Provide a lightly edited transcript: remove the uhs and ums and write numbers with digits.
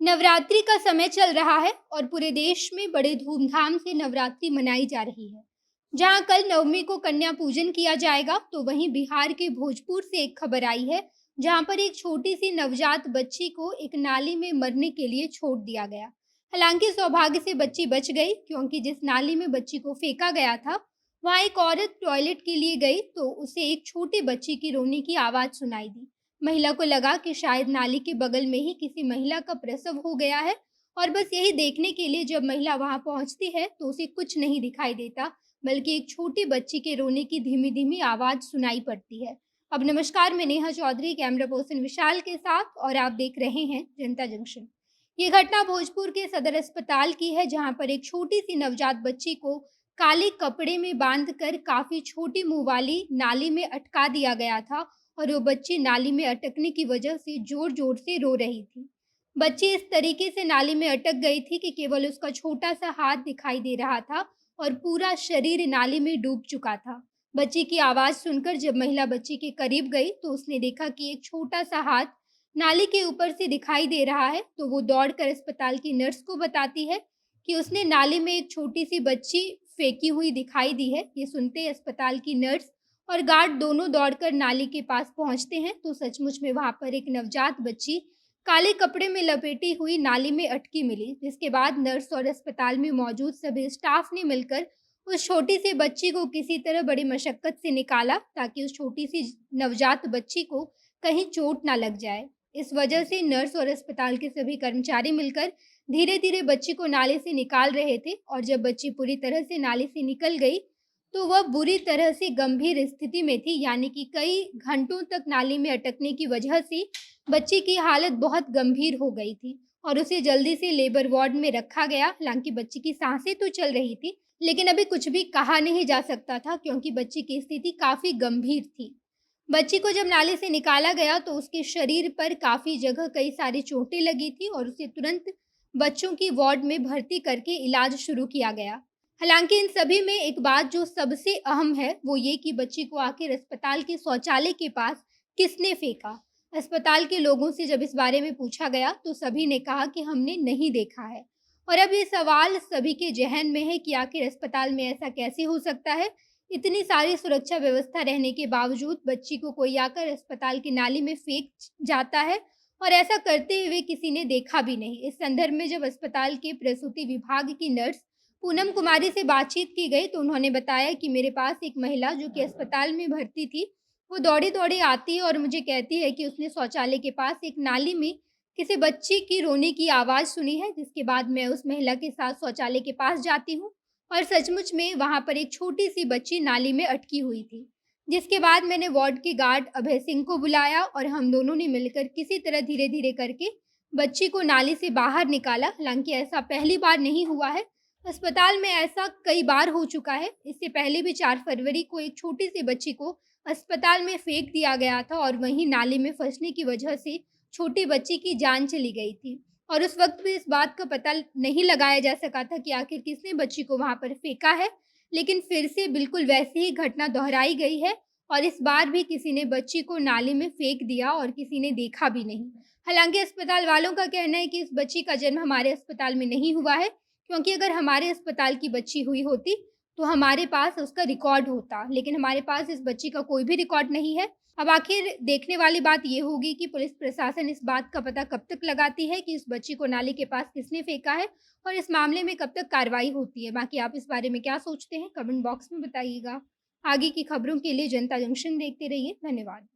नवरात्रि का समय चल रहा है और पूरे देश में बड़े धूमधाम से नवरात्रि मनाई जा रही है। जहां कल नवमी को कन्या पूजन किया जाएगा, तो वहीं बिहार के भोजपुर से एक खबर आई है, जहां पर एक छोटी सी नवजात बच्ची को एक नाली में मरने के लिए छोड़ दिया गया। हालांकि सौभाग्य से बच्ची बच गई, क्योंकि जिस नाली में बच्ची को फेंका गया था, वहां एक औरत टॉयलेट के लिए गई तो उसे एक छोटी बच्ची की रोने की आवाज सुनाई दी। महिला को लगा कि शायद नाली के बगल में ही किसी महिला का प्रसव हो गया है, और बस यही देखने के लिए जब महिला वहां पहुंचती है तो उसे कुछ नहीं दिखाई देता, बल्कि एक छोटी बच्ची के रोने की धीमी धीमी आवाज सुनाई पड़ती है। अब नमस्कार, मैं नेहा चौधरी कैमरा पर्सन विशाल के साथ, और आप देख रहे हैं जनता जंक्शन। ये घटना भोजपुर के सदर अस्पताल की है, जहां पर एक छोटी सी नवजात बच्ची को काले कपड़े में बांधकर काफी छोटी मुंह वाली नाली में अटका दिया गया था, और वो बच्ची नाली में अटकने की वजह से जोर-जोर से रो रही थी। बच्ची इस तरीके से नाली में अटक गई थी कि केवल उसका छोटा-सा हाथ दिखाई दे रहा था और पूरा शरीर नाली में डूब चुका था। बच्ची की आवाज़ सुनकर जब महिला बच्ची के करीब गई, तो उसने देखा कि एक छोटा-सा हाथ नाली के ऊपर से दिखाई दे रहा है, तो वो दौड़कर अस्पताल की नर्स को बताती है कि उसने नाली में एक छोटी-सी बच्ची फेंकी हुई दिखाई दी है। ये सुनते ही अस्पताल की नर्स और गार्ड दोनों दौड़कर नाली के पास पहुंचते हैं, तो सचमुच में वहां पर एक नवजात बच्ची काले कपड़े में लपेटी हुई नाली में अटकी मिली, जिसके बाद नर्स और अस्पताल में मौजूद सभी स्टाफ ने मिलकर उस छोटी सी बच्ची को किसी तरह बड़ी मशक्कत से निकाला, ताकि उस छोटी सी नवजात बच्ची को कहीं चोट ना लग जाए। इस वजह से नर्स और अस्पताल के सभी कर्मचारी मिलकर धीरे धीरे बच्ची को नाले से निकाल रहे थे, और जब बच्ची पूरी तरह से नाले से निकल गई, तो वह बुरी तरह से गंभीर स्थिति में थी, यानी कि कई घंटों तक नाली में अटकने की वजह से बच्ची की हालत बहुत गंभीर हो गई थी, और उसे जल्दी से लेबर वार्ड में रखा गया। हालांकि बच्ची की सांसें तो चल रही थी, लेकिन अभी कुछ भी कहा नहीं जा सकता था, क्योंकि बच्ची की स्थिति काफ़ी गंभीर थी। बच्ची को जब नाले से निकाला गया, तो उसके शरीर पर काफ़ी जगह कई सारी चोटें लगी थी, और उसे तुरंत बच्चों की वार्ड में भर्ती करके इलाज शुरू किया गया। हालांकि इन सभी में एक बात जो सबसे अहम है, वो ये कि बच्ची को आखिर अस्पताल के शौचालय के पास किसने फेंका। अस्पताल के लोगों से जब इस बारे में पूछा गया, तो सभी ने कहा कि हमने नहीं देखा है। और अब ये सवाल सभी के जहन में है कि आखिर अस्पताल में ऐसा कैसे हो सकता है। इतनी सारी सुरक्षा व्यवस्था रहने के बावजूद बच्ची को कोई आकर अस्पताल की नाली में फेंक जाता है, और ऐसा करते हुए किसी ने देखा भी नहीं। इस संदर्भ में जब अस्पताल के प्रसूति विभाग की नर्स पूनम कुमारी से बातचीत की गई, तो उन्होंने बताया कि मेरे पास एक महिला जो कि अस्पताल में भर्ती थी, वो दौड़े-दौड़े आती है और मुझे कहती है कि उसने शौचालय के पास एक नाली में किसी बच्ची की रोने की आवाज़ सुनी है, जिसके बाद मैं उस महिला के साथ शौचालय के पास जाती हूँ, और सचमुच में वहाँ पर एक छोटी-सी बच्ची नाली में अटकी हुई थी। जिसके बाद मैंने वार्ड के गार्ड अभय सिंह को बुलाया, और हम दोनों ने मिलकर किसी तरह धीरे-धीरे करके बच्ची को नाली से बाहर निकाला। हालाँकि ऐसा पहली बार नहीं हुआ है, अस्पताल में ऐसा कई बार हो चुका है। इससे पहले भी 4 फरवरी को एक छोटी-सी बच्ची को अस्पताल में फेंक दिया गया था, और वहीं नाली में फँसने की वजह से छोटी बच्ची की जान चली गई थी। और उस वक़्त भी इस बात का पता नहीं लगाया जा सका था कि आखिर किसने बच्ची को वहाँ पर फेंका है। लेकिन फिर से बिल्कुल वैसी ही घटना दोहराई गई है, और इस बार भी किसी ने बच्ची को नाली में फेंक दिया और किसी ने देखा भी नहीं। हालाँकि अस्पताल वालों का कहना है कि इस बच्ची का जन्म हमारे अस्पताल में नहीं हुआ है, क्योंकि अगर हमारे अस्पताल की बच्ची हुई होती, तो हमारे पास उसका रिकॉर्ड होता, लेकिन हमारे पास इस बच्ची का कोई भी रिकॉर्ड नहीं है। अब आखिर देखने वाली बात ये होगी कि पुलिस प्रशासन इस बात का पता कब तक लगाती है कि इस बच्ची को नाली के पास किसने फेंका है, और इस मामले में कब तक कार्रवाई होती है। बाकी आप इस बारे में क्या सोचते हैं, कमेंट बॉक्स में बताइएगा। आगे की खबरों के लिए जनता जंक्शन देखते रहिए। धन्यवाद।